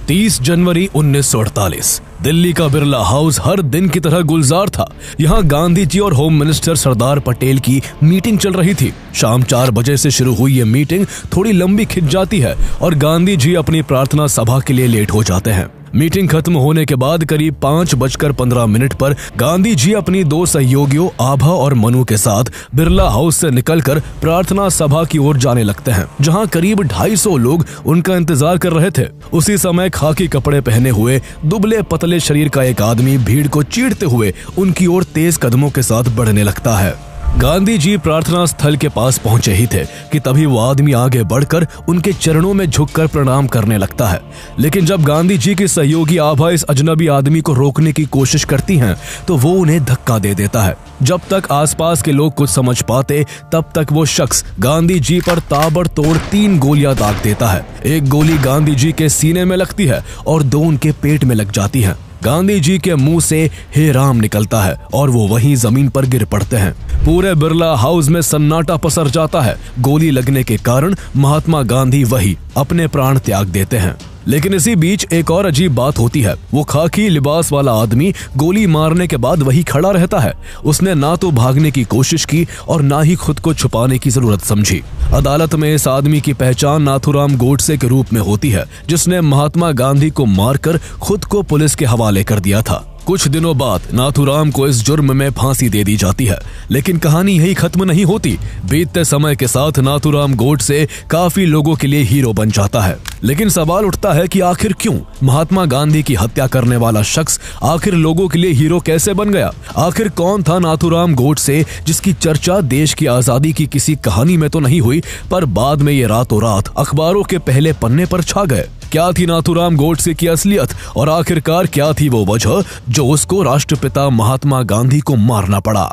30 जनवरी 1948 दिल्ली का बिरला हाउस हर दिन की तरह गुलजार था। यहाँ गांधी जी और होम मिनिस्टर सरदार पटेल की मीटिंग चल रही थी। शाम 4 बजे से शुरू हुई ये मीटिंग थोड़ी लंबी खिंच जाती है और गांधी जी अपनी प्रार्थना सभा के लिए लेट हो जाते हैं। मीटिंग खत्म होने के बाद करीब 5:15 पर गांधी जी अपनी 2 सहयोगियों आभा और मनु के साथ बिरला हाउस से निकलकर प्रार्थना सभा की ओर जाने लगते हैं, जहां करीब 250 लोग उनका इंतजार कर रहे थे। उसी समय खाकी कपड़े पहने हुए दुबले पतले शरीर का एक आदमी भीड़ को चीरते हुए उनकी ओर तेज कदमों के साथ बढ़ने लगता है। गांधी जी प्रार्थना स्थल के पास पहुंचे ही थे कि तभी वो आदमी आगे बढ़कर उनके चरणों में झुककर प्रणाम करने लगता है। लेकिन जब गांधी जी की सहयोगी आभा इस अजनबी आदमी को रोकने की कोशिश करती हैं, तो वो उन्हें धक्का दे देता है। जब तक आसपास के लोग कुछ समझ पाते, तब तक वो शख्स गांधी जी पर ताबड़तोड़ 3 गोलियां दाग देता है। एक गोली गांधी जी के सीने में लगती है और 2 उनके पेट में लग जाती हैं। गांधी जी के मुंह से हे राम निकलता है और वो वहीं जमीन पर गिर पड़ते हैं। पूरे बिरला हाउस में सन्नाटा पसर जाता है। गोली लगने के कारण महात्मा गांधी वही अपने प्राण त्याग देते हैं। लेकिन इसी बीच एक और अजीब बात होती है। वो खाकी लिबास वाला आदमी गोली मारने के बाद वही खड़ा रहता है। उसने ना तो भागने की कोशिश की और ना ही खुद को छुपाने की जरूरत समझी। अदालत में इस आदमी की पहचान नाथूराम गोडसे के रूप में होती है, जिसने महात्मा गांधी को मारकर खुद को पुलिस के हवाले कर दिया था। कुछ दिनों बाद नाथूराम को इस जुर्म में फांसी दे दी जाती है। लेकिन कहानी यही खत्म नहीं होती। बीतते समय के साथ नाथूराम गोडसे काफी लोगों के लिए हीरो बन जाता है। लेकिन सवाल उठता है कि आखिर क्यों महात्मा गांधी की हत्या करने वाला शख्स आखिर लोगों के लिए हीरो कैसे बन गया? आखिर कौन था नाथूराम गोडसे, जिसकी चर्चा देश की आजादी की किसी कहानी में तो नहीं हुई, पर बाद में ये रातों रात अखबारों के पहले पन्ने पर छा गए? क्या थी नाथूराम गोडसे की असलियत और आखिरकार क्या थी वो वजह जो उसको राष्ट्रपिता महात्मा गांधी को मारना पड़ा?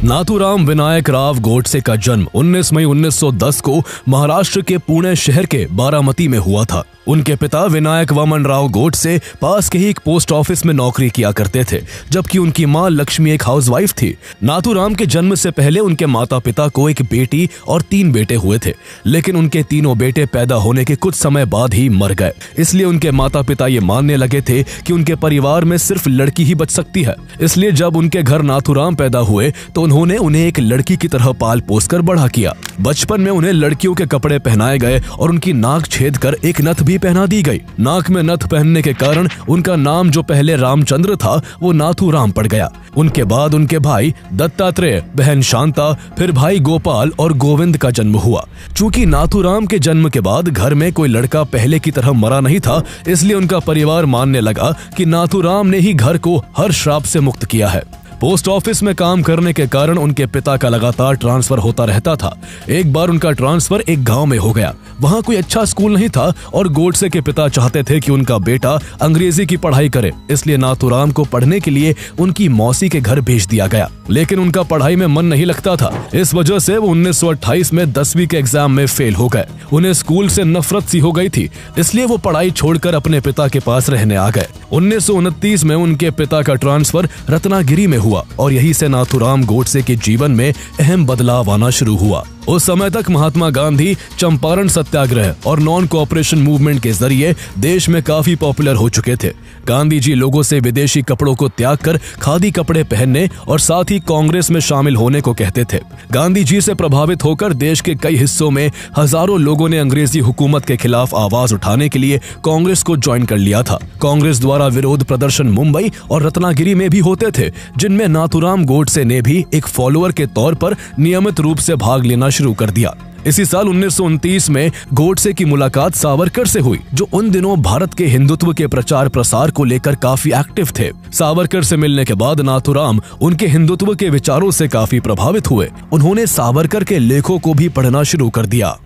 नाथूराम विनायक राव गोडसे का जन्म 19 मई 1910 को महाराष्ट्र के पुणे शहर के बारामती में हुआ था। उनके पिता विनायक वामन राव गोडसे पास के ही एक पोस्ट ऑफिस में नौकरी किया करते थे, जबकि उनकी मां लक्ष्मी एक हाउसवाइफ थी। नाथूराम के जन्म से पहले उनके माता पिता को एक बेटी और 3 बेटे हुए थे, लेकिन उनके तीनों बेटे पैदा होने के कुछ समय बाद ही मर गए। इसलिए उनके माता पिता ये मानने लगे थे कि उनके परिवार में सिर्फ लड़की ही बच सकती है। इसलिए जब उनके घर नाथूराम पैदा हुए तो उन्होंने उन्हें एक लड़की की तरह पाल पोस कर बड़ा किया। बचपन में उन्हें लड़कियों के कपड़े पहनाए गए और उनकी नाक छेद कर एक नथ भी पहना दी गई। नाक में नथ पहनने के कारण उनका नाम जो पहले रामचंद्र था वो नाथूराम पड़ गया। उनके बाद उनके भाई दत्तात्रेय, बहन शांता, फिर भाई गोपाल और गोविंद का जन्म हुआ। चूंकि नाथूराम के जन्म के बाद घर में कोई लड़का पहले की तरह मरा नहीं था, इसलिए उनका परिवार मानने लगा कि नाथूराम ने ही घर को हर श्राप से मुक्त किया है। पोस्ट ऑफिस में काम करने के कारण उनके पिता का लगातार ट्रांसफर होता रहता था। एक बार उनका ट्रांसफर एक गांव में हो गया। वहां कोई अच्छा स्कूल नहीं था और गोडसे के पिता चाहते थे कि उनका बेटा अंग्रेजी की पढ़ाई करे, इसलिए नाथूराम को पढ़ने के लिए उनकी मौसी के घर भेज दिया गया। लेकिन उनका पढ़ाई में मन नहीं लगता था। इस वजह से वो 1928 में 10वीं के एग्जाम में फेल हो गए। उन्हें स्कूल से नफरत सी हो गई थी, इसलिए वो पढ़ाई छोड़कर अपने पिता के पास रहने आ गए। 1929 में उनके पिता का ट्रांसफर रत्नागिरी में हुआ और यहीं से नाथूराम गोडसे के जीवन में अहम बदलाव आना शुरू हुआ। उस समय तक महात्मा गांधी चंपारण सत्याग्रह और नॉन कोऑपरेशन मूवमेंट के जरिए देश में काफी पॉपुलर हो चुके थे। गांधी जी लोगों से विदेशी कपड़ों को त्याग कर खादी कपड़े पहनने और साथ ही कांग्रेस में शामिल होने को कहते थे। गांधी जी से प्रभावित होकर देश के कई हिस्सों में हजारों लोगों ने अंग्रेजी हुकूमत के खिलाफ आवाज उठाने के लिए कांग्रेस को ज्वाइन कर लिया था। कांग्रेस द्वारा विरोध प्रदर्शन मुंबई और रत्नागिरी में भी होते थे, जिनमें नाथूराम गोडसे ने भी एक फॉलोअर के तौर पर नियमित रूप से भाग लेना शुरू कर दिया। इसी साल 1929 में गोडसे की मुलाकात सावरकर से हुई, जो उन दिनों भारत के हिंदुत्व के प्रचार प्रसार को लेकर काफी एक्टिव थे। सावरकर से मिलने के बाद नाथूराम उनके हिंदुत्व के विचारों से काफी प्रभावित हुए। उन्होंने सावरकर के लेखों को भी पढ़ना शुरू कर दिया।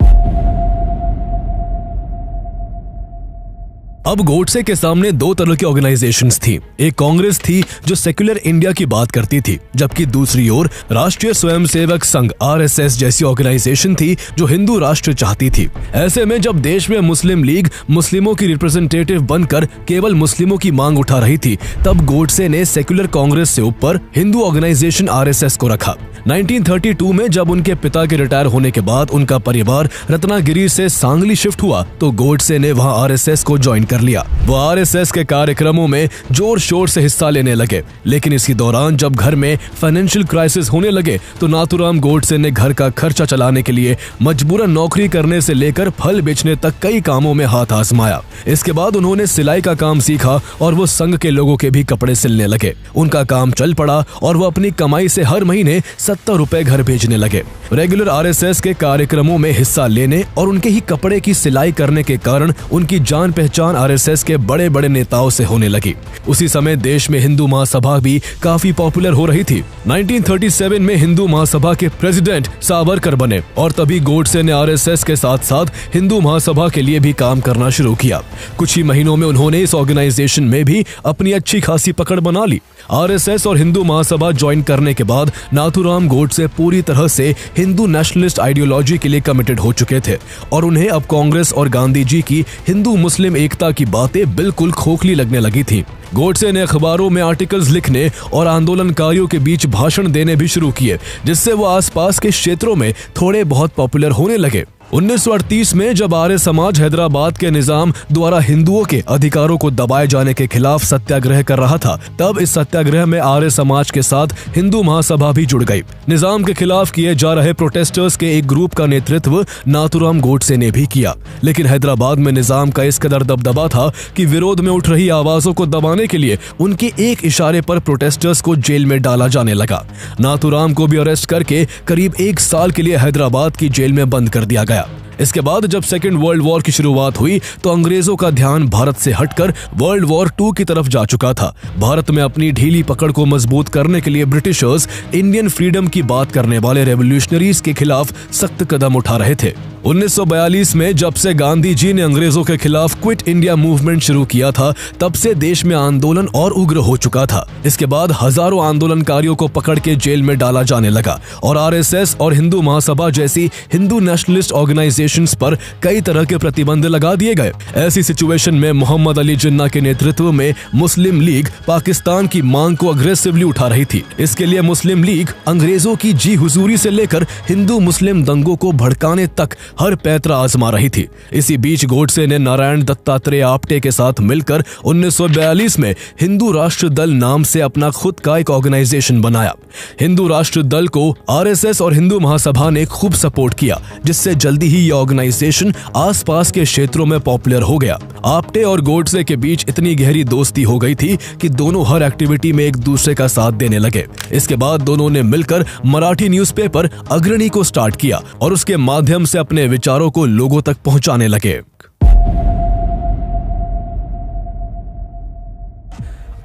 अब गोडसे के सामने दो तरह की ऑर्गेनाइजेशंस थी। एक कांग्रेस थी जो सेक्युलर इंडिया की बात करती थी, जबकि दूसरी ओर राष्ट्रीय स्वयंसेवक संघ RSS जैसी ऑर्गेनाइजेशन थी जो हिंदू राष्ट्र चाहती थी। ऐसे में जब देश में मुस्लिम लीग मुस्लिमों की रिप्रेजेंटेटिव बनकर केवल मुस्लिमों की मांग उठा रही थी, तब गोडसे ने सेक्युलर कांग्रेस से ऊपर हिंदू ऑर्गेनाइजेशन RSS को रखा। 1932 में जब उनके पिता के रिटायर होने के बाद उनका परिवार रत्नागिरी से सांगली शिफ्ट हुआ तो गोडसे ने वहां RSS को ज्वाइन कर लिया। वो RSS के कार्यक्रमों में जोर शोर से हिस्सा लेने लगे, लेकिन इसी दौरान जब घर में फाइनेंशियल क्राइसिस होने लगे तो नाथूराम गोडसे ने घर का खर्चा चलाने के लिए मजबूरन नौकरी करने से लेकर फल बेचने तक कई कामों में हाथ आजमाया। इसके बाद उन्होंने सिलाई का काम सीखा और वो संघ के लोगों के भी कपड़े सिलने लगे। उनका काम चल पड़ा और वो अपनी कमाई से हर महीने 70 रुपए घर भेजने लगे। रेगुलर RSS के कार्यक्रमों में हिस्सा लेने और उनके ही कपड़े की सिलाई करने के कारण उनकी जान पहचान RSS के बड़े बड़े नेताओं से होने लगी। उसी समय देश में हिंदू महासभा भी काफी पॉपुलर हो रही थी। 1937 में हिंदू महासभा के प्रेसिडेंट सावरकर बने और तभी गोडसे ने RSS के साथ साथ हिंदू महासभा के लिए भी काम करना शुरू किया। कुछ ही महीनों में उन्होंने इस ऑर्गेनाइजेशन में भी अपनी अच्छी खासी पकड़ बना ली। RSS और हिंदू महासभा ज्वाइन करने के बाद नाथूराम गोडसे पूरी तरह से हिंदू नेशनलिस्ट आइडियोलॉजी के लिए कमिटेड हो चुके थे और उन्हें अब कांग्रेस और गांधी जी की हिंदू मुस्लिम एकता की बातें बिल्कुल खोखली लगने लगी थी। गोडसे ने अखबारों में आर्टिकल्स लिखने और आंदोलनकारियों के बीच भाषण देने भी शुरू किए, जिससे वो आसपास के क्षेत्रों में थोड़े बहुत पॉपुलर होने लगे। 1938 में जब आर्य समाज हैदराबाद के निजाम द्वारा हिंदुओं के अधिकारों को दबाए जाने के खिलाफ सत्याग्रह कर रहा था, तब इस सत्याग्रह में आर्य समाज के साथ हिंदू महासभा भी जुड़ गई। निजाम के खिलाफ किए जा रहे प्रोटेस्टर्स के एक ग्रुप का नेतृत्व नाथूराम गोडसे ने भी किया, लेकिन हैदराबाद में निजाम का इस कदर दबदबा था कि विरोध में उठ रही आवाजों को दबाने के लिए उनके एक इशारे पर प्रोटेस्टर्स को जेल में डाला जाने लगा। नाथूराम को भी अरेस्ट करके करीब 1 साल के लिए हैदराबाद की जेल में बंद कर दिया गया। इसके बाद जब सेकेंड वर्ल्ड वॉर की शुरुआत हुई तो अंग्रेजों का ध्यान भारत से हटकर वर्ल्ड वॉर 2 की तरफ जा चुका था। भारत में अपनी ढीली पकड़ को मजबूत करने के लिए ब्रिटिशर्स इंडियन फ्रीडम की बात करने वाले रेवोल्यूशनरीज के खिलाफ सख्त कदम उठा रहे थे। 1942 में जब से गांधी जी ने अंग्रेजों के खिलाफ क्विट इंडिया मूवमेंट शुरू किया था, तब से देश में आंदोलन और उग्र हो चुका था। इसके बाद हजारों आंदोलनकारियों को पकड़ के जेल में डाला जाने लगा और RSS और हिंदू महासभा जैसी हिंदू नेशनलिस्ट ऑर्गेनाइजेशंस पर कई तरह के प्रतिबंध लगा दिए गए। ऐसी सिचुएशन में मोहम्मद अली जिन्ना के नेतृत्व में मुस्लिम लीग पाकिस्तान की मांग को अग्रेसिवली उठा रही थी। इसके लिए मुस्लिम लीग अंग्रेजों की जी हुजूरी से लेकर हिंदू मुस्लिम दंगों को भड़काने तक हर पैतरा आजमा रही थी। इसी बीच गोडसे ने नारायण दत्तात्रेय आप्टे के साथ मिलकर 1942 में हिंदू राष्ट्र दल नाम से अपना खुद का एक ऑर्गेनाइजेशन बनाया। हिंदू राष्ट्र दल को RSS और हिंदू महासभा ने खूब सपोर्ट किया, जिससे जल्दी ही ये ऑर्गेनाइजेशन आसपास के क्षेत्रों में पॉपुलर हो गया। आप्टे और गोडसे के बीच इतनी गहरी दोस्ती हो गई थी कि दोनों हर एक्टिविटी में एक दूसरे का साथ देने लगे। इसके बाद दोनों ने मिलकर मराठी न्यूज़पेपर अग्रणी को स्टार्ट किया और उसके माध्यम से अपने विचारों को लोगों तक पहुंचाने लगे।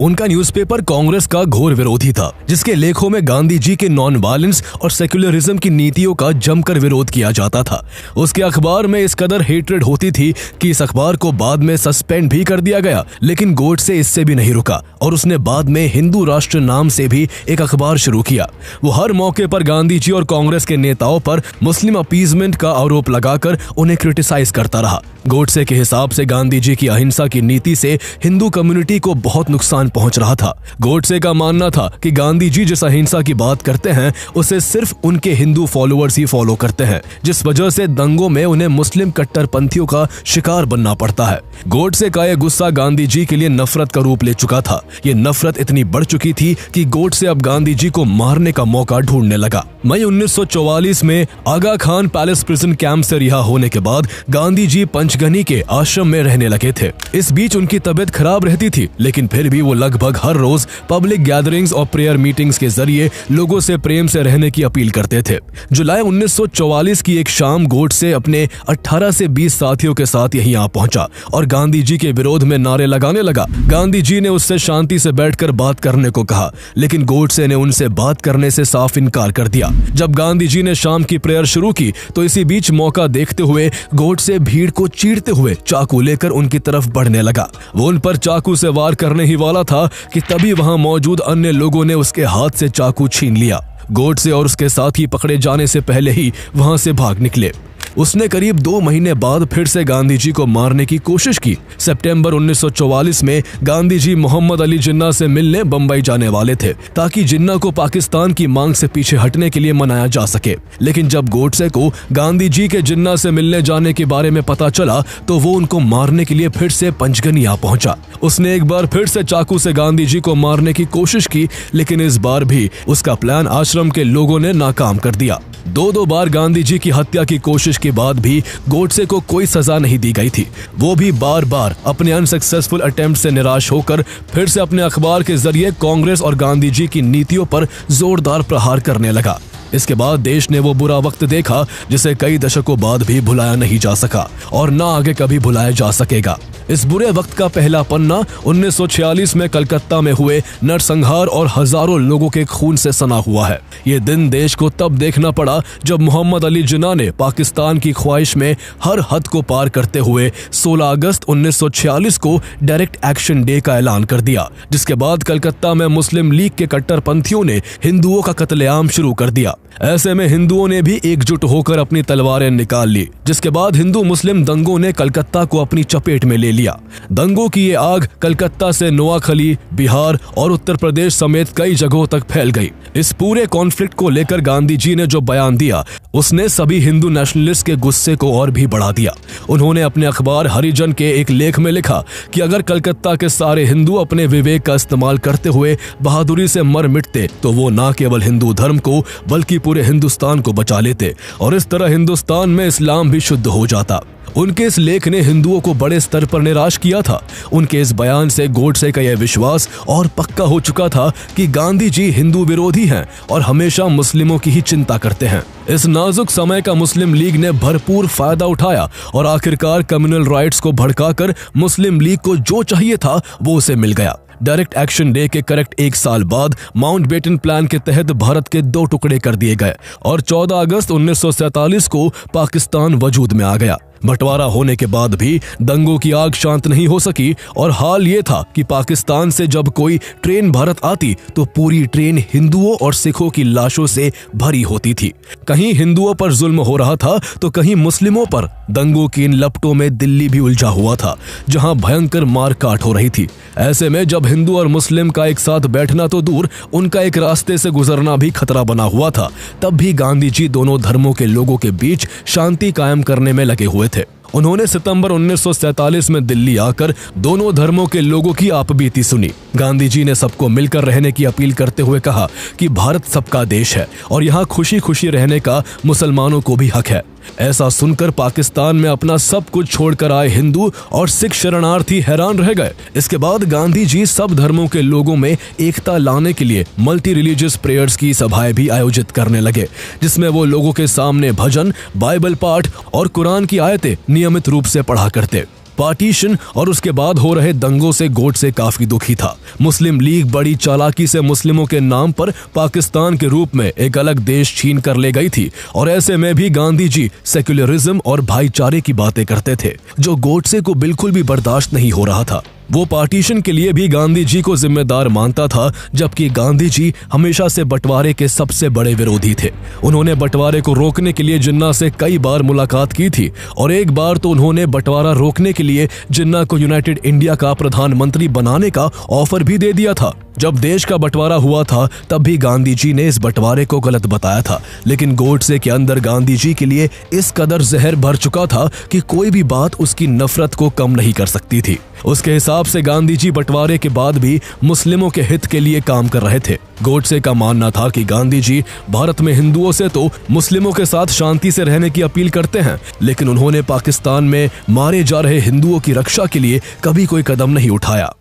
उनका न्यूज़पेपर कांग्रेस का घोर विरोधी था, जिसके लेखों में गांधी जी के नॉन वायलेंस और सेक्युलरिज्म की नीतियों का जमकर विरोध किया जाता था। उसके अखबार में इस कदर हेट्रेड होती थी कि इस अखबार को बाद में सस्पेंड भी कर दिया गया, लेकिन गोडसे इससे भी नहीं रुका और उसने बाद में हिंदू राष्ट्र नाम से भी एक अखबार शुरू किया। वो हर मौके पर गांधी जी और कांग्रेस के नेताओं पर मुस्लिम अपीजमेंट का आरोप लगाकर उन्हें क्रिटिसाइज करता रहा। गोडसे के हिसाब से गांधी जी की अहिंसा की नीति से हिंदू कम्युनिटी को बहुत नुकसान पहुंच रहा था। गोडसे का मानना था कि गांधी जी जिस अहिंसा की बात करते हैं उसे सिर्फ उनके हिंदू फॉलोअर्स ही फॉलो करते हैं, जिस वजह से दंगों में उन्हें मुस्लिम कट्टरपंथियों का शिकार बनना पड़ता है। गोडसे का यह गुस्सा गांधी जी के लिए नफरत का रूप ले चुका था। ये नफरत इतनी बढ़ चुकी थी कि गोडसे अब गांधी जी को मारने का मौका ढूंढने लगा। मई 1944 में आगा खान पैलेस प्रिजन कैंप से रिहा होने के बाद गांधी जी पंचगनी के आश्रम में रहने लगे थे। इस बीच उनकी तबीयत खराब रहती थी, लेकिन फिर भी वो लगभग हर रोज पब्लिक गैदरिंग्स और प्रेयर मीटिंग्स के जरिए लोगों से प्रेम से रहने की अपील करते थे। जुलाई 1944 की एक शाम गोडसे अपने 18 से 20 साथियों के साथ यहीं आ पहुंचा और गांधी जी के विरोध में नारे लगाने लगा। गांधी जी ने उससे शांति से बैठकर बात करने को कहा, लेकिन गोडसे ने उनसे बात करने से साफ इनकार कर दिया। जब गांधी जी ने शाम की प्रेयर शुरू की तो इसी बीच मौका देखते हुए गोडसे भीड़ को चीरते हुए चाकू लेकर उनकी तरफ बढ़ने लगा। वो उन पर चाकू से वार करने ही वाला था कि तभी वहां मौजूद अन्य लोगों ने उसके हाथ से चाकू छीन लिया। गोडसे और उसके साथी पकड़े जाने से पहले ही वहां से भाग निकले। उसने करीब 2 महीने बाद फिर से गांधी जी को मारने की कोशिश की। सितंबर 1944 में गांधी जी मोहम्मद अली जिन्ना से मिलने बंबई जाने वाले थे ताकि जिन्ना को पाकिस्तान की मांग से पीछे हटने के लिए मनाया जा सके। लेकिन जब गोडसे को गांधी जी के जिन्ना से मिलने जाने के बारे में पता चला तो वो उनको मारने के लिए फिर से पंचगनी आ पहुंचा। उसने एक बार फिर से चाकू से गांधी जी को मारने की कोशिश की, लेकिन इस बार भी उसका प्लान आश्रम के लोगों ने नाकाम कर दिया। 2 बार गांधी जी की हत्या की कोशिश के बाद भी गोडसे को कोई सजा नहीं दी गई थी। वो भी बार बार अपने अनसक्सेसफुल अटेम्प्ट से निराश होकर फिर से अपने अखबार के जरिए कांग्रेस और गांधी जी की नीतियों पर जोरदार प्रहार करने लगा। इसके बाद देश ने वो बुरा वक्त देखा जिसे कई दशकों बाद भी भुलाया नहीं जा सका और ना आगे कभी भुलाया जा सकेगा। इस बुरे वक्त का पहला पन्ना 1946 में कलकत्ता में हुए नरसंहार और हजारों लोगों के खून से सना हुआ है। ये दिन देश को तब देखना पड़ा जब मोहम्मद अली जिन्ना ने पाकिस्तान की ख्वाहिश में हर हद को पार करते हुए 16 अगस्त 1946 को डायरेक्ट एक्शन डे का ऐलान कर दिया, जिसके बाद कलकत्ता में मुस्लिम लीग के कट्टरपंथियों ने हिंदुओं का कत्लेआम शुरू कर दिया। ऐसे में हिंदुओं ने भी एकजुट होकर अपनी तलवारें निकाल ली, जिसके बाद हिंदू मुस्लिम दंगों ने कलकत्ता को अपनी चपेट में ले लिया। दंगों की ये आग कलकत्ता से नोआखली, बिहार और उत्तर प्रदेश समेत कई जगहों तक फैल गई। इस पूरे कॉन्फ्लिक्ट को लेकर गांधी जी ने जो बयान दिया उसने सभी हिंदू नेशनलिस्ट के गुस्से को और भी बढ़ा दिया। उन्होंने अपने अखबार हरिजन के एक लेख में लिखा कि अगर कलकत्ता के सारे हिंदू अपने विवेक का इस्तेमाल करते हुए बहादुरी से मर मिटते तो वो न केवल हिंदू धर्म को बल्कि पूरे हिंदुस्तान को बचा लेते और इस तरह हिंदुस्तान में इस्लाम भी शुद्ध हो जाता। उनके इस लेख ने हिंदुओं को बड़े स्तर पर निराश किया था। उनके इस बयान से गोडसे का यह विश्वास और पक्का हो चुका था कि गांधी जी हिंदू विरोधी हैं और हमेशा मुस्लिमों की ही चिंता करते हैं। इस नाजुक समय का मुस्लिम लीग ने भरपूर फायदा उठाया और आखिरकार कम्युनल राइट्स को भड़काकर मुस्लिम लीग को जो चाहिए था वो उसे मिल गया। डायरेक्ट एक्शन डे के करेक्ट 1 साल बाद माउंटबेटन प्लान के तहत भारत के 2 टुकड़े कर दिए गए और 14 अगस्त 1947 को पाकिस्तान वजूद में आ गया। बंटवारा होने के बाद भी दंगों की आग शांत नहीं हो सकी और हाल ये था कि पाकिस्तान से जब कोई ट्रेन भारत आती तो पूरी ट्रेन हिंदुओं और सिखों की लाशों से भरी होती थी। कहीं हिंदुओं पर जुल्म हो रहा था तो कहीं मुस्लिमों पर। दंगों की इन लपटों में दिल्ली भी उलझा हुआ था, जहां भयंकर मारकाट हो रही थी। ऐसे में जब हिंदू और मुस्लिम का एक साथ बैठना तो दूर, उनका एक रास्ते से गुजरना भी खतरा बना हुआ था। तब भी गांधी जी दोनों धर्मों के लोगों के बीच शांति कायम करने में लगे हुए थे। उन्होंने सितंबर 1947 में दिल्ली आकर दोनों धर्मों के लोगों की आपबीती सुनी। गांधी जी ने सबको मिलकर रहने की अपील करते हुए कहा कि भारत सबका देश है और यहाँ खुशी खुशी रहने का मुसलमानों को भी हक है। ऐसा सुनकर पाकिस्तान में अपना सब कुछ छोड़कर आए हिंदू और सिख शरणार्थी हैरान रह गए। इसके बाद गांधी जी सब धर्मों के लोगों में एकता लाने के लिए मल्टी रिलीजियस प्रेयर्स की सभाएं भी आयोजित करने लगे, जिसमें वो लोगों के सामने भजन, बाइबल पाठ और कुरान की आयतें नियमित रूप से पढ़ा करते। पार्टीशन और उसके बाद हो रहे दंगों से गोडसे काफी दुखी था। मुस्लिम लीग बड़ी चालाकी से मुस्लिमों के नाम पर पाकिस्तान के रूप में एक अलग देश छीन कर ले गई थी और ऐसे में भी गांधी जी सेक्युलरिज्म और भाईचारे की बातें करते थे, जो गोडसे को बिल्कुल भी बर्दाश्त नहीं हो रहा था। वो पार्टीशन के लिए भी गांधी जी को जिम्मेदार मानता था, जबकि गांधी जी हमेशा से बंटवारे के सबसे बड़े विरोधी थे। उन्होंने बंटवारे को रोकने के लिए जिन्ना से कई बार मुलाकात की थी और एक बार तो उन्होंने बंटवारा रोकने के लिए जिन्ना को यूनाइटेड इंडिया का प्रधानमंत्री बनाने का ऑफर भी दे दिया था। जब देश का बंटवारा हुआ था तब भी गांधी जी ने इस बंटवारे को गलत बताया था, लेकिन गोडसे के अंदर गांधी जी के लिए इस कदर जहर भर चुका था कि कोई भी बात उसकी नफरत को कम नहीं कर सकती थी। उसके हिसाब से गांधी जी बंटवारे के बाद भी मुस्लिमों के हित के लिए काम कर रहे थे। गोडसे का मानना था कि गांधी जी भारत में हिंदुओं से तो मुस्लिमों के साथ शांति से रहने की अपील करते हैं, लेकिन उन्होंने पाकिस्तान में मारे जा रहे हिंदुओं की रक्षा के लिए कभी कोई कदम नहीं उठाया।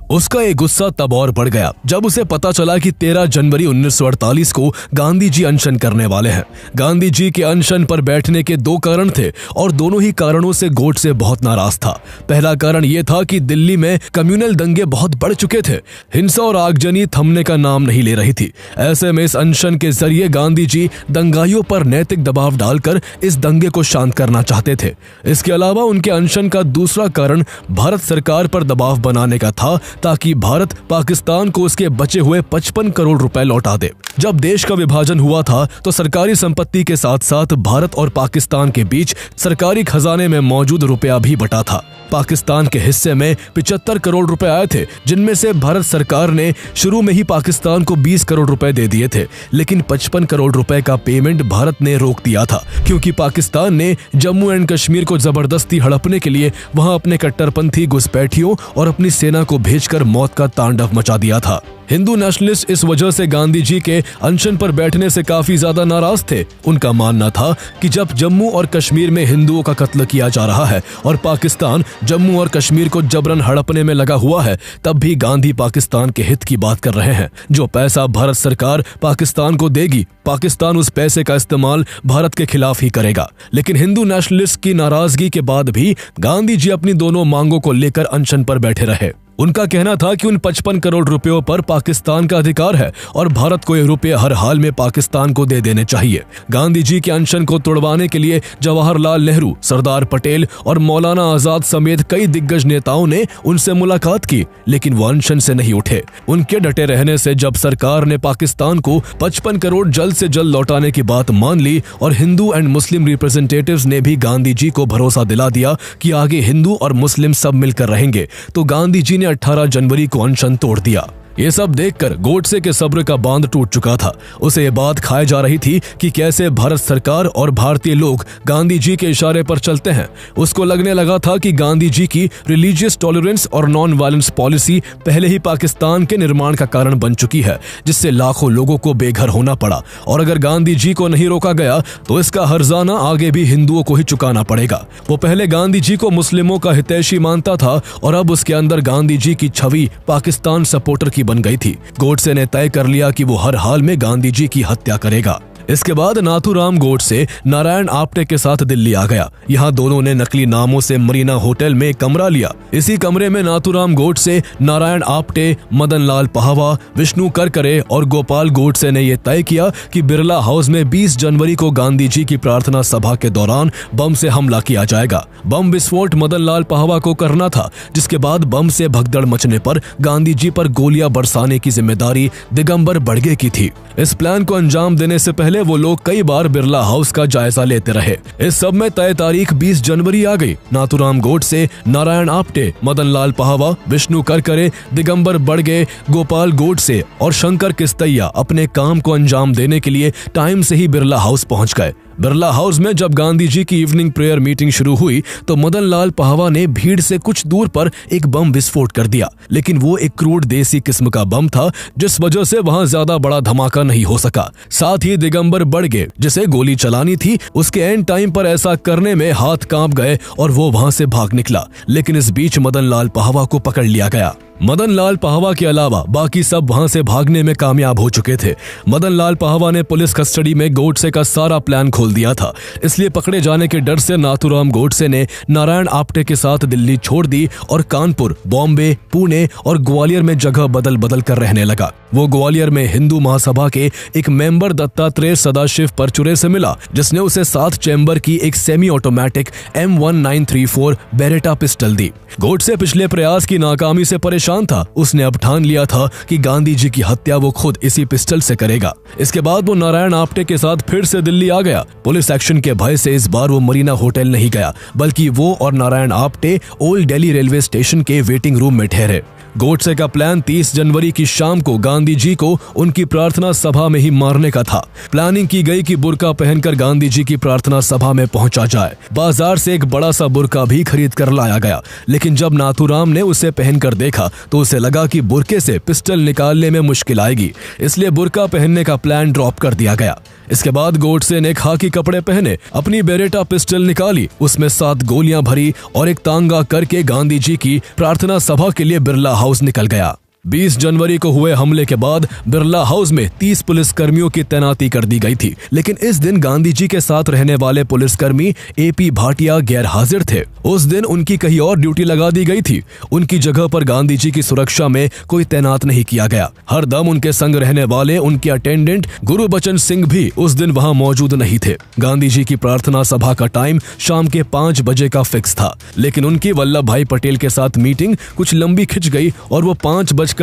उसका ये गुस्सा तब और बढ़ गया जब उसे पता चला कि 13 जनवरी 1948 को गांधी जी अनशन करने वाले हैं। गांधी जी के अनशन पर बैठने के 2 कारण थे और दोनों ही कारणों से गोडसे बहुत नाराज था। पहला कारण यह था कि दिल्ली में कम्युनल दंगे बहुत बढ़ चुके थे। हिंसा और आगजनी थमने का नाम नहीं ले रही थी। ऐसे में इस अनशन के जरिए गांधी जी दंगाइयों पर नैतिक दबाव डालकर इस दंगे को शांत करना चाहते थे। इसके अलावा उनके अनशन का दूसरा कारण भारत सरकार पर दबाव बनाने का था ताकि भारत पाकिस्तान को उसके बचे हुए 55 करोड़ रुपए लौटा दे। जब देश का विभाजन हुआ था तो सरकारी संपत्ति के साथ साथ भारत और पाकिस्तान के बीच सरकारी खजाने में मौजूद रुपया भी बटा था। पाकिस्तान के हिस्से में 75 करोड़ रुपए आए थे, जिनमें से भारत सरकार ने शुरू में ही पाकिस्तान को 20 करोड़ रुपए दे दिए थे, लेकिन 55 करोड़ रुपए का पेमेंट भारत ने रोक दिया था क्योंकि पाकिस्तान ने जम्मू एंड कश्मीर को जबरदस्ती हड़पने के लिए वहां अपने कट्टरपंथी घुसपैठियों और अपनी सेना को भेजकर मौत का तांडव मचा दिया था। हिंदू नेशनलिस्ट इस वजह से गांधी जी के अनशन पर बैठने से काफी ज्यादा नाराज थे। उनका मानना था कि जब जम्मू और कश्मीर में हिंदुओं का कत्ल किया जा रहा है और पाकिस्तान जम्मू और कश्मीर को जबरन हड़पने में लगा हुआ है, तब भी गांधी पाकिस्तान के हित की बात कर रहे हैं। जो पैसा भारत सरकार पाकिस्तान को देगी, पाकिस्तान उस पैसे का इस्तेमाल भारत के खिलाफ ही करेगा। लेकिन हिंदू नेशनलिस्ट की नाराजगी के बाद भी गांधी जी अपनी दोनों मांगों को लेकर अनशन पर बैठे रहे। उनका कहना था कि उन 55 करोड़ रुपयों पर पाकिस्तान का अधिकार है और भारत को ये रुपये हर हाल में पाकिस्तान को दे देने चाहिए। गांधी जी के अनशन को तोड़वाने के लिए जवाहरलाल नेहरू, सरदार पटेल और मौलाना आजाद समेत कई दिग्गज नेताओं ने उनसे मुलाकात की, लेकिन वो अनशन से नहीं उठे। उनके डटे रहने से जब सरकार ने पाकिस्तान को 55 करोड़ जल्द से जल्द लौटाने की बात मान ली और हिंदू एंड मुस्लिम रिप्रेजेंटेटिव्स ने भी गांधी जी को भरोसा दिला दिया कि आगे हिंदू और मुस्लिम सब मिलकर रहेंगे, तो गांधी जी ने 18 जनवरी को अनशन तोड़ दिया। ये सब देखकर गोडसे के सब्र का बांध टूट चुका था। उसे ये बात खाई जा रही थी कि कैसे भारत सरकार और भारतीय लोग गांधी जी के इशारे पर चलते हैं। उसको लगने लगा था कि गांधी जी की रिलीजियस टॉलरेंस और नॉन वायलेंस पॉलिसी पहले ही पाकिस्तान के निर्माण का कारण बन चुकी है, जिससे लाखों लोगों को बेघर होना पड़ा और अगर गांधी जी को नहीं रोका गया तो इसका हर्जाना आगे भी हिंदुओं को ही चुकाना पड़ेगा। वो पहले गांधी जी को मुस्लिमों का हितैषी मानता था और अब उसके अंदर गांधी जी की छवि पाकिस्तान सपोर्टर की बन गई थी। गोडसे ने तय कर लिया कि वो हर हाल में गांधी जी की हत्या करेगा। इसके बाद नाथूराम गोडसे नारायण आप्टे के साथ दिल्ली आ गया। यहाँ दोनों ने नकली नामों से मरीना होटल में कमरा लिया। इसी कमरे में नाथूराम गोडसे, नारायण आप्टे, मदन लाल पहावा, विष्णु करकरे और गोपाल गोडसे ने यह तय किया कि बिरला हाउस में 20 जनवरी को गांधी जी की प्रार्थना सभा के दौरान बम से हमला किया जाएगा। बम विस्फोट मदन लाल पहावा को करना था, जिसके बाद बम से भगदड़ मचने पर गांधी जी पर गोलियां बरसाने की जिम्मेदारी दिगंबर बड़गे की थी। इस प्लान को अंजाम देने से पहले वो लोग कई बार बिरला हाउस का जायजा लेते रहे। इस सब में तय तारीख 20 जनवरी आ गई। नाथूराम गोडसे, नारायण आप्टे, मदन लाल पहावा, विष्णु करकरे, दिगंबर बड़गे, गोपाल गोडसे और शंकर किस्तैया अपने काम को अंजाम देने के लिए टाइम से ही बिरला हाउस पहुंच गए। बिरला हाउस में जब गांधी जी की इवनिंग प्रेयर मीटिंग शुरू हुई तो मदन लाल पहावा ने भीड़ से कुछ दूर पर एक बम विस्फोट कर दिया, लेकिन वो एक क्रूड देसी किस्म का बम था, जिस वजह से वहां ज्यादा बड़ा धमाका नहीं हो सका। साथ ही दिगंबर बड़गे, जिसे गोली चलानी थी, उसके एंड टाइम पर ऐसा करने में हाथ कांप गए और वो वहां से भाग निकला, लेकिन इस बीच मदन लाल पहावा को पकड़ लिया गया। मदन लाल पहावा के अलावा बाकी सब वहां से भागने में कामयाब हो चुके थे। मदन लाल पहावा ने पुलिस कस्टडी में गोडसे का सारा प्लान खोल दिया था, इसलिए पकड़े जाने के डर से नाथूराम गोडसे ने नारायण आप्टे के साथ दिल्ली छोड़ दी और कानपुर, बॉम्बे, पुणे और ग्वालियर में जगह बदल बदल कर रहने लगा। वो ग्वालियर में हिंदू महासभा के एक मेंबर दत्तात्रेय सदाशिव परचुरे से मिला, जिसने उसे 7 चैम्बर की एक semi automatic M1934 Beretta pistol दी। गोडसे पिछले प्रयास की नाकामी से परेशान था। उसने अब ठान लिया था कि गांधी जी की हत्या वो खुद इसी पिस्टल से करेगा। इसके बाद वो नारायण आप्टे के साथ फिर से दिल्ली आ गया। पुलिस एक्शन के भय से इस बार वो मरीना होटल नहीं गया, बल्कि वो और Narayan Apte old Delhi railway station के वेटिंग रूम में ठहरे। गोडसे का प्लान 30 जनवरी की शाम को गांधी जी को उनकी प्रार्थना सभा में ही मारने का था। प्लानिंग की गई कि बुर्का पहनकर गांधी जी की प्रार्थना सभा में पहुंचा जाए। बाजार से एक बड़ा सा बुर्का भी खरीद कर लाया गया, लेकिन जब नाथूराम ने उसे पहनकर देखा तो उसे लगा कि बुर्के से पिस्टल निकालने में मुश्किल आएगी, इसलिए बुर्का पहनने का प्लान ड्रॉप कर दिया गया। इसके बाद गोडसे ने खाकी कपड़े पहने, अपनी बेरेटा पिस्टल निकाली, उसमें 7 गोलियां भरी और एक तांगा करके गांधी जी की प्रार्थना सभा के लिए बिरला हाउस निकल गया। 20 जनवरी को हुए हमले के बाद बिरला हाउस में 30 पुलिसकर्मियों की तैनाती कर दी गई थी, लेकिन इस दिन गांधी जी के साथ रहने वाले पुलिसकर्मी एपी भाटिया गैर हाजिर थे। उस दिन उनकी कहीं और ड्यूटी लगा दी गई थी। उनकी जगह पर गांधी जी की सुरक्षा में कोई तैनात नहीं किया गया। हर दम उनके संग रहने वाले उनके अटेंडेंट गुरुबचन सिंह भी उस दिन वहां मौजूद नहीं थे। गांधी जी की प्रार्थना सभा का टाइम शाम के 5 बजे का फिक्स था, लेकिन उनकी वल्लभ भाई पटेल के साथ मीटिंग कुछ लंबी खिंच गई और वो 5:10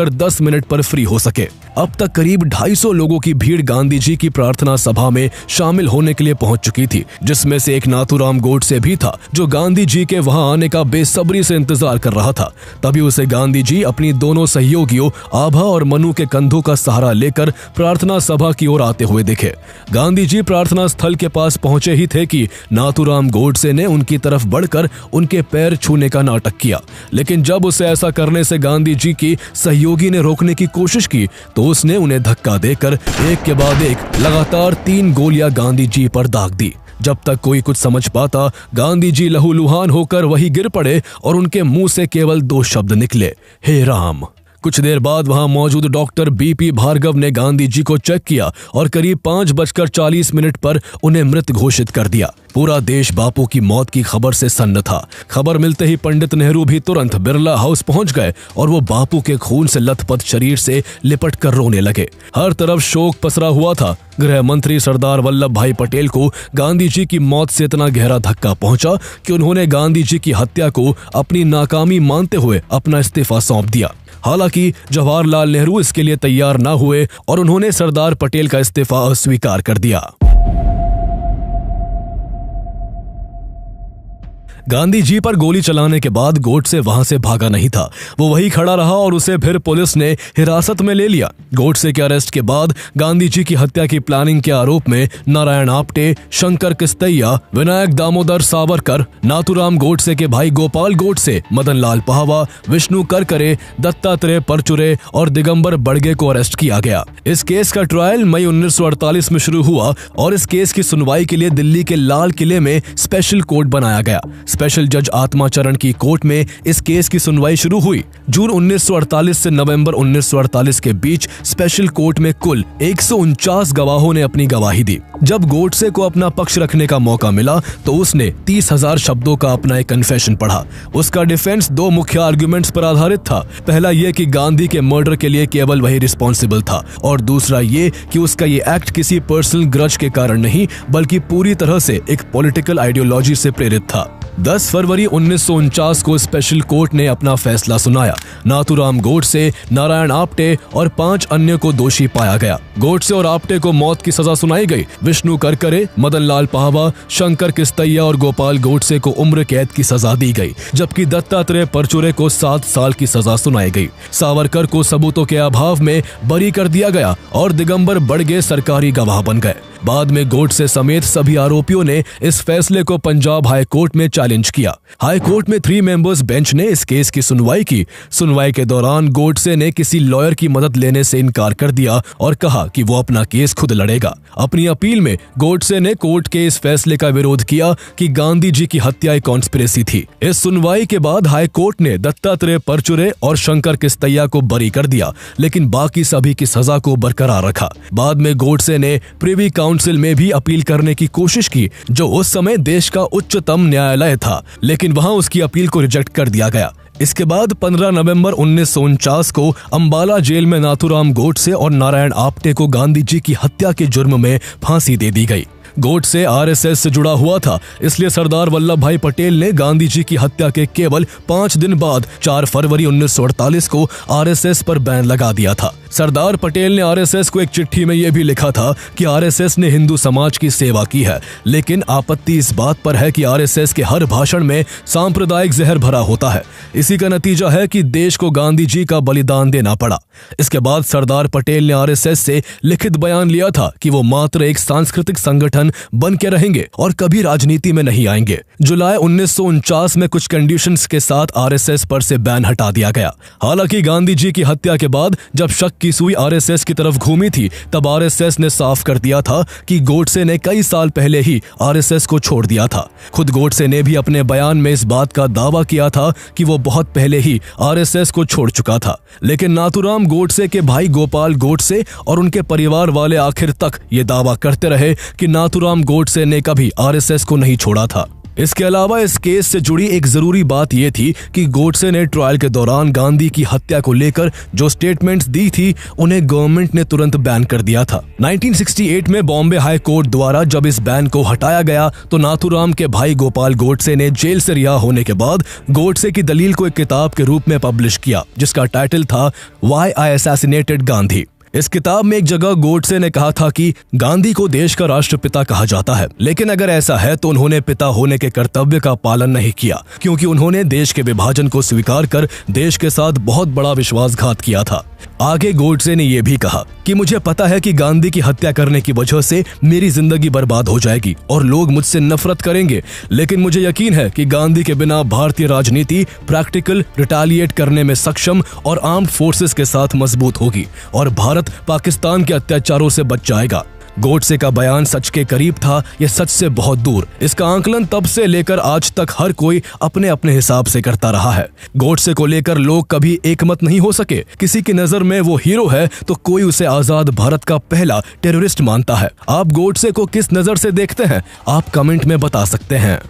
पर फ्री हो सके। अब तक करीब 250 लोगों की भीड़ गांधी जी की प्रार्थना सभा में शामिल होने के लिए पहुंच चुकी थी, जिसमें से एक नाथूराम गोडसे भी था, जो गांधी जी के वहां आने का बेसब्री से इंतजार कर रहा था। तभी उसे गांधी जी अपनी दोनों सहयोगियों आभा और मनु के कंधों का सहारा लेकर प्रार्थना सभा की ओर आते हुए दिखे। गांधी जी प्रार्थना स्थल के पास पहुंचे ही थे कि नाथूराम गोडसे ने उनकी तरफ बढ़कर उनके पैर छूने का नाटक किया, लेकिन जब उसे ऐसा करने से गांधी जी की सहयोगी ने रोकने की कोशिश की तो उसने उन्हें धक्का देकर एक के बाद एक लगातार 3 गोलियां गांधी जी पर दाग दी। जब तक कोई कुछ समझ पाता, गांधी जी लहूलुहान होकर वहीं गिर पड़े और उनके मुंह से केवल 2 शब्द निकले, हे राम। कुछ देर बाद वहां मौजूद डॉक्टर बीपी भार्गव ने गांधी जी को चेक किया और करीब 5:40 पर उन्हें मृत घोषित कर दिया। पूरा देश बापू की मौत की खबर से सन्न था। खबर मिलते ही पंडित नेहरू भी तुरंत बिरला हाउस पहुंच गए और वो बापू के खून से लथपथ शरीर से लिपट कर रोने लगे। हर तरफ शोक पसरा हुआ था। गृह मंत्री सरदार वल्लभ भाई पटेल को गांधी जी की मौत से इतना गहरा धक्का पहुंचा कि उन्होंने गांधी जी की हत्या को अपनी नाकामी मानते हुए अपना इस्तीफा सौंप दिया। हालांकि जवाहरलाल नेहरू इसके लिए तैयार न हुए और उन्होंने सरदार पटेल का इस्तीफा अस्वीकार कर दिया। गांधी जी पर गोली चलाने के बाद गोडसे वहां से भागा नहीं था। वो वहीं खड़ा रहा और उसे फिर पुलिस ने हिरासत में ले लिया। गोडसे के अरेस्ट के बाद गांधी जी की हत्या की प्लानिंग के आरोप में नारायण आप्टे, शंकर किस्तैया, विनायक दामोदर सावरकर, नाथूराम गोडसे के भाई गोपाल गोडसे, मदन लाल पाहवा, विष्णु करकरे, दत्तात्रेय परचुरे और दिगंबर बड़गे को अरेस्ट किया गया। इस केस का ट्रायल मई 1948 में शुरू हुआ और इस केस की सुनवाई के लिए दिल्ली के लाल किले में स्पेशल कोर्ट बनाया गया। स्पेशल जज आत्माचरण की कोर्ट में इस केस की सुनवाई शुरू हुई। जून 1948 से नवंबर 1948 के बीच स्पेशल कोर्ट में कुल 149 गवाहों ने अपनी गवाही दी। जब गोडसे को अपना पक्ष रखने का मौका मिला तो उसने 30,000 शब्दों का अपना एक कन्फेशन पढ़ा। उसका डिफेंस 2 मुख्य आर्गुमेंट्स पर आधारित था। पहला ये कि गांधी के मर्डर के लिए केवल वही रिस्पॉन्सिबल था और दूसरा ये कि उसका ये एक्ट किसी पर्सनल ग्रज के कारण नहीं बल्कि पूरी तरह से एक पॉलिटिकल आइडियोलॉजी से प्रेरित था। 10 फरवरी 1949 को स्पेशल कोर्ट ने अपना फैसला सुनाया। नाथूराम गोडसे, नारायण आप्टे और 5 अन्य को दोषी पाया गया। गोडसे और आप्टे को मौत की सजा सुनाई गई। विष्णु करकरे, मदन लाल पाहवा, शंकर किस्तैया और गोपाल गोडसे को उम्र कैद की सजा दी गई, जबकि दत्तात्रेय परचुरे को 7 साल की सजा सुनाई गई। सावरकर को सबूतों के अभाव में बरी कर दिया गया और दिगंबर बड़गे सरकारी गवाह बन गए। बाद में गोडसे समेत सभी आरोपियों ने इस फैसले को पंजाब हाई कोर्ट में चैलेंज किया। हाई कोर्ट में 3 मेंबर्स बेंच ने इस केस की सुनवाई की। सुनवाई के दौरान गोडसे ने किसी लॉयर की मदद लेने से इनकार कर दिया और कहा कि वो अपना केस खुद लड़ेगा। अपनी अपील में गोडसे ने कोर्ट के इस फैसले का विरोध किया कि गांधी जी की हत्या एक कॉन्स्पिरेसी थी। इस सुनवाई के बाद हाई कोर्ट ने दत्तात्रेय परचुरे और शंकर किस्तैया को बरी कर दिया, लेकिन बाकी सभी की सजा को बरकरार रखा। बाद में गोडसे ने प्रिवी काउंसिल में भी अपील करने की कोशिश की, जो उस समय देश का उच्चतम न्यायालय था, लेकिन वहां उसकी अपील को रिजेक्ट कर दिया गया। इसके बाद 15 नवंबर 1949 को अंबाला जेल में नाथूराम गोडसे और नारायण आप्टे को गांधी जी की हत्या के जुर्म में फांसी दे दी गई। गोडसे आरएसएस से जुड़ा हुआ था, इसलिए सरदार वल्लभ भाई पटेल ने गांधी जी की हत्या के केवल 5 दिन बाद 4 फरवरी 1948 को आरएसएस पर बैन लगा दिया था। सरदार पटेल ने आरएसएस को एक चिट्ठी में यह भी लिखा था कि आरएसएस ने हिंदू समाज की सेवा की है, लेकिन आपत्ति इस बात पर है कि आरएसएस के हर भाषण में सांप्रदायिक जहर भरा होता है। इसी का नतीजा है कि देश को गांधी जी का बलिदान देना पड़ा। इसके बाद सरदार पटेल ने आरएसएस से लिखित बयान लिया था कि वो मात्र एक सांस्कृतिक संगठन बन के रहेंगे और कभी राजनीति में नहीं आएंगे। जुलाई 1949 में कुछ कंडीशंस के साथ आरएसएस पर से बैन हटा दिया गया। हालांकि गांधी जी की हत्या के बाद जब शक की सुई आरएसएस की तरफ घूमी थी, तब आरएसएस ने साफ कर दिया था कि गोडसे ने कई साल पहले ही आरएसएस को छोड़ दिया था। खुद गोडसे ने भी अपने बयान में इस बात का दावा किया था कि वो बहुत पहले ही आरएसएस को छोड़ चुका था। लेकिन नाथूराम गोडसे के भाई गोपाल गोडसे और उनके परिवार वाले आखिर तक ये दावा करते रहे कि नाथूराम गोडसे ने कभी आरएसएस को नहीं छोड़ा था। इसके अलावा इस केस से जुड़ी एक जरूरी बात यह थी कि गोडसे ने ट्रायल के दौरान गांधी की हत्या को लेकर जो स्टेटमेंट्स दी थी उन्हें गवर्नमेंट ने तुरंत बैन कर दिया था। 1968 में बॉम्बे हाई कोर्ट द्वारा जब इस बैन को हटाया गया तो नाथूराम के भाई गोपाल गोडसे ने जेल से रिहा होने के बाद गोडसे की दलील को एक किताब के रूप में पब्लिश किया, जिसका टाइटल था व्हाई आई असैसिनेटेड गांधी। इस किताब में एक जगह गोडसे ने कहा था कि गांधी को देश का राष्ट्रपिता कहा जाता है, लेकिन अगर ऐसा है तो उन्होंने पिता होने के कर्तव्य का पालन नहीं किया, क्योंकि उन्होंने देश के विभाजन को स्वीकार कर देश के साथ बहुत बड़ा विश्वासघात किया था। आगे गोडसे ने यह भी कहा कि मुझे पता है कि गांधी की हत्या करने की वजह से मेरी जिंदगी बर्बाद हो जाएगी और लोग मुझसे नफरत करेंगे, लेकिन मुझे यकीन है कि गांधी के बिना भारतीय राजनीति प्रैक्टिकल रिटालिएट करने में सक्षम और आर्म्ड फोर्सेस के साथ मजबूत होगी और भारत पाकिस्तान के अत्याचारों से बच जाएगा। गोडसे का बयान सच के करीब था, यह सच से बहुत दूर। इसका आंकलन तब से लेकर आज तक हर कोई अपने अपने हिसाब से करता रहा है। गोडसे को लेकर लोग कभी एकमत नहीं हो सके। किसी की नजर में वो हीरो है तो कोई उसे आजाद भारत का पहला टेररिस्ट मानता है। आप गोडसे को किस नजर से देखते हैं? आप कमेंट में बता सकते हैं।